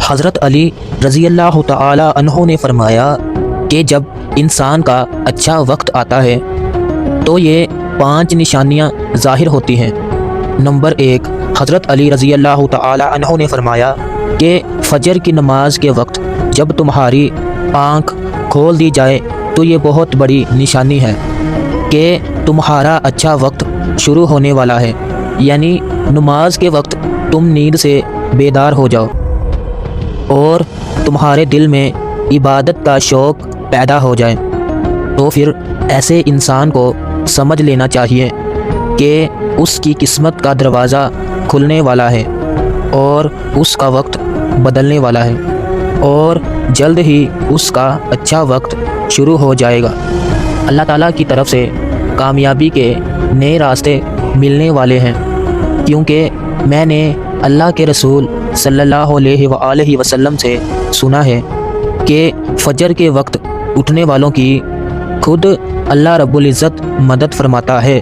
حضرت علی رضی اللہ تعالی عنہ نے فرمایا کہ جب انسان کا اچھا وقت آتا ہے تو یہ 5 نشانیاں ظاہر ہوتی ہیں۔ نمبر 1، حضرت علی رضی اللہ تعالی عنہ نے فرمایا کہ فجر کی نماز کے وقت جب تمہاری آنکھ کھول دی جائے تو یہ بہت بڑی نشانی ہے کہ تمہارا اچھا وقت شروع ہونے والا ہے، یعنی نماز کے وقت تم نیند سے بیدار ہو جاؤ اور تمہارے دل میں عبادت کا شوق پیدا ہو جائے، تو پھر ایسے انسان کو سمجھ لینا چاہیے کہ اس کی قسمت کا دروازہ کھلنے والا ہے اور اس کا وقت بدلنے والا ہے اور جلد ہی اس کا اچھا وقت شروع ہو جائے گا۔ اللہ تعالیٰ کی طرف سے کامیابی کے نئے راستے ملنے والے ہیں، کیونکہ میں نے اللہ کے رسول صلی اللہ علیہ وآلہ وسلم سے سنا ہے کہ فجر کے وقت اٹھنے والوں کی خود اللہ رب العزت مدد فرماتا ہے۔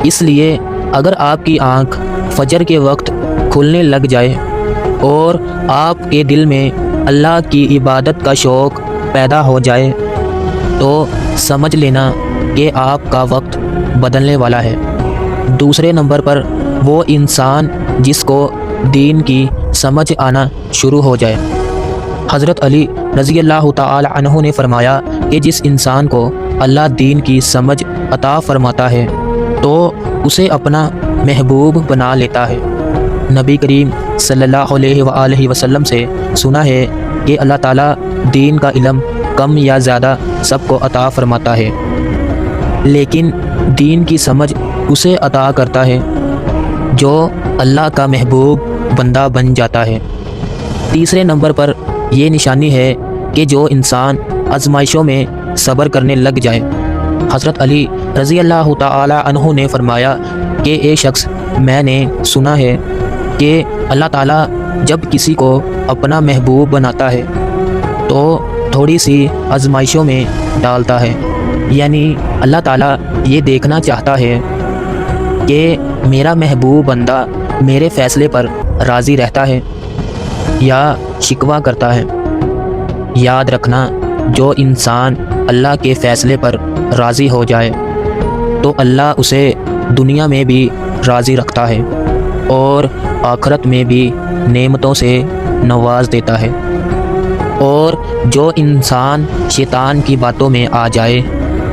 اس لیے اگر آپ کی آنکھ فجر کے وقت کھلنے لگ جائے اور آپ کے دل میں اللہ کی عبادت کا شوق پیدا ہو جائے تو سمجھ لینا کہ آپ کا وقت بدلنے والا ہے۔ دوسرے نمبر پر وہ انسان جس کو دین کی سمجھ آنا شروع ہو جائے۔ حضرت علی رضی اللہ تعالی عنہ نے فرمایا کہ جس انسان کو اللہ دین کی سمجھ عطا فرماتا ہے تو اسے اپنا محبوب بنا لیتا ہے۔ نبی کریم صلی اللہ علیہ وآلہ وسلم سے سنا ہے کہ اللہ تعالیٰ دین کا علم کم یا زیادہ سب کو عطا فرماتا ہے، لیکن دین کی سمجھ اسے عطا کرتا ہے جو اللہ کا محبوب بندہ بن جاتا ہے۔ تیسرے نمبر پر یہ نشانی ہے کہ جو انسان آزمائشوں میں صبر کرنے لگ جائے۔ حضرت علی رضی اللہ تعالی عنہ نے فرمایا کہ ایک شخص میں نے سنا ہے کہ اللہ تعالیٰ جب کسی کو اپنا محبوب بناتا ہے تو تھوڑی سی آزمائشوں میں ڈالتا ہے، یعنی اللہ تعالیٰ یہ دیکھنا چاہتا ہے کہ میرا محبوب بندہ میرے فیصلے پر راضی رہتا ہے یا شکوہ کرتا ہے۔ یاد رکھنا، جو انسان اللہ کے فیصلے پر راضی ہو جائے تو اللہ اسے دنیا میں بھی راضی رکھتا ہے اور آخرت میں بھی نعمتوں سے نواز دیتا ہے۔ اور جو انسان شیطان کی باتوں میں آ جائے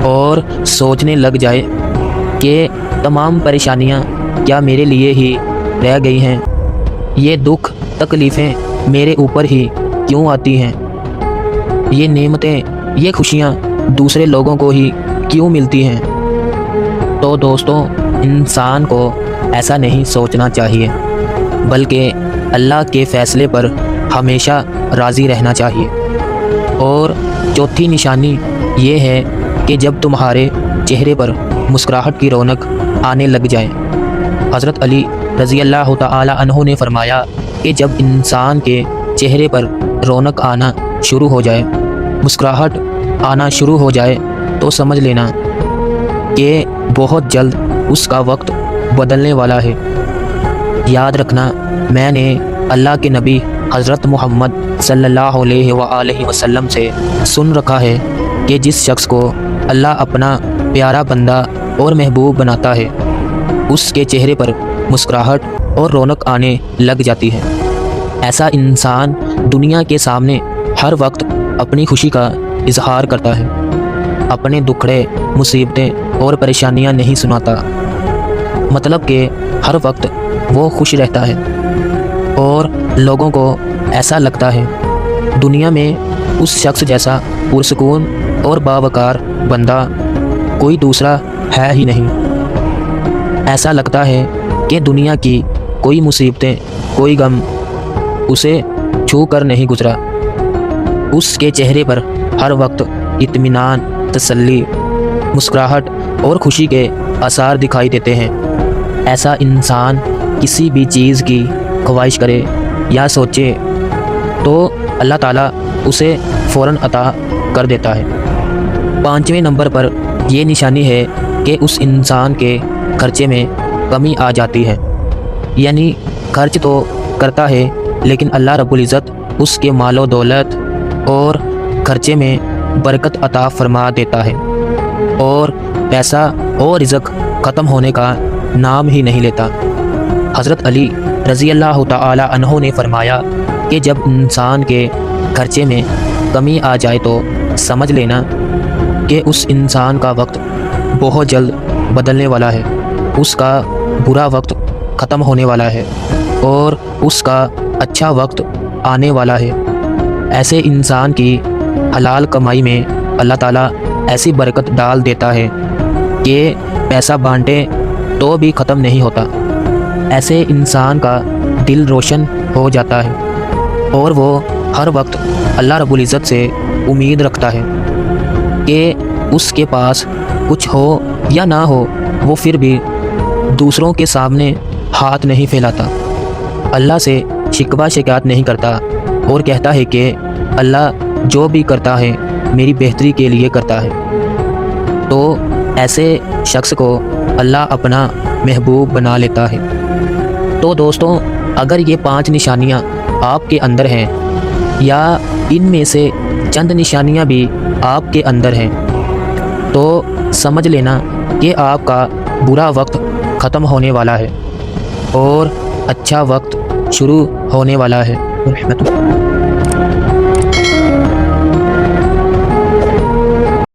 اور سوچنے لگ جائے کہ تمام پریشانیاں کیا میرے لیے ہی رہ گئی ہیں، یہ دکھ تکلیفیں میرے اوپر ہی کیوں آتی ہیں، یہ نعمتیں یہ خوشیاں دوسرے لوگوں کو ہی کیوں ملتی ہیں، تو دوستوں انسان کو ایسا نہیں سوچنا چاہیے، بلکہ اللہ کے فیصلے پر ہمیشہ راضی رہنا چاہیے۔ اور چوتھی نشانی یہ ہے کہ جب تمہارے چہرے پر مسکراہٹ کی رونق آنے لگ جائے۔ حضرت علی رضی اللہ تعالی عنہ نے فرمایا کہ جب انسان کے چہرے پر رونق آنا شروع ہو جائے، مسکراہٹ آنا شروع ہو جائے، تو سمجھ لینا کہ بہت جلد اس کا وقت بدلنے والا ہے۔ یاد رکھنا، میں نے اللہ کے نبی حضرت محمد صلی اللہ علیہ وآلہ وسلم سے سن رکھا ہے کہ جس شخص کو اللہ اپنا پیارا بندہ اور محبوب بناتا ہے اس کے چہرے پر مسکراہٹ اور رونق آنے لگ جاتی ہے۔ ایسا انسان دنیا کے سامنے ہر وقت اپنی خوشی کا اظہار کرتا ہے، اپنے دکھڑے مصیبتیں اور پریشانیاں نہیں سناتا، مطلب کہ ہر وقت وہ خوش رہتا ہے اور لوگوں کو ایسا لگتا ہے دنیا میں اس شخص جیسا پرسکون اور باوقار بندہ کوئی دوسرا ہے ہی نہیں۔ ایسا لگتا ہے کہ دنیا کی کوئی مصیبتیں، کوئی غم اسے چھو کر نہیں گزرا۔ اس کے چہرے پر ہر وقت اطمینان، تسلی، مسکراہٹ اور خوشی کے آثار دکھائی دیتے ہیں۔ ایسا انسان کسی بھی چیز کی خواہش کرے یا سوچے تو اللہ تعالیٰ اسے فوراً عطا کر دیتا ہے۔ 5ویں نمبر پر یہ نشانی ہے کہ اس انسان کے خرچے میں کمی آ جاتی ہے، یعنی خرچ تو کرتا ہے لیکن اللہ رب العزت اس کے مال و دولت اور خرچے میں برکت عطا فرما دیتا ہے اور پیسہ اور رزق ختم ہونے کا نام ہی نہیں لیتا۔ حضرت علی رضی اللہ تعالی عنہ نے فرمایا کہ جب انسان کے خرچے میں کمی آ جائے تو سمجھ لینا کہ اس انسان کا وقت بہت جلد بدلنے والا ہے، اس کا برا وقت ختم ہونے والا ہے اور اس کا اچھا وقت آنے والا ہے۔ ایسے انسان کی حلال کمائی میں اللہ تعالیٰ ایسی برکت ڈال دیتا ہے کہ پیسہ بانٹے تو بھی ختم نہیں ہوتا۔ ایسے انسان کا دل روشن ہو جاتا ہے اور وہ ہر وقت اللہ رب العزت سے امید رکھتا ہے کہ اس کے پاس کچھ ہو یا نہ ہو، وہ پھر بھی دوسروں کے سامنے ہاتھ نہیں پھیلاتا، اللہ سے شکوہ شکایت نہیں کرتا اور کہتا ہے کہ اللہ جو بھی کرتا ہے میری بہتری کے لیے کرتا ہے۔ تو ایسے شخص کو اللہ اپنا محبوب بنا لیتا ہے۔ تو دوستوں، اگر یہ 5 نشانیاں آپ کے اندر ہیں یا ان میں سے چند نشانیاں بھی آپ کے اندر ہیں تو سمجھ لینا کہ آپ کا برا وقت ختم ہونے والا ہے اور اچھا وقت شروع ہونے والا ہے۔ رحمت اللہ۔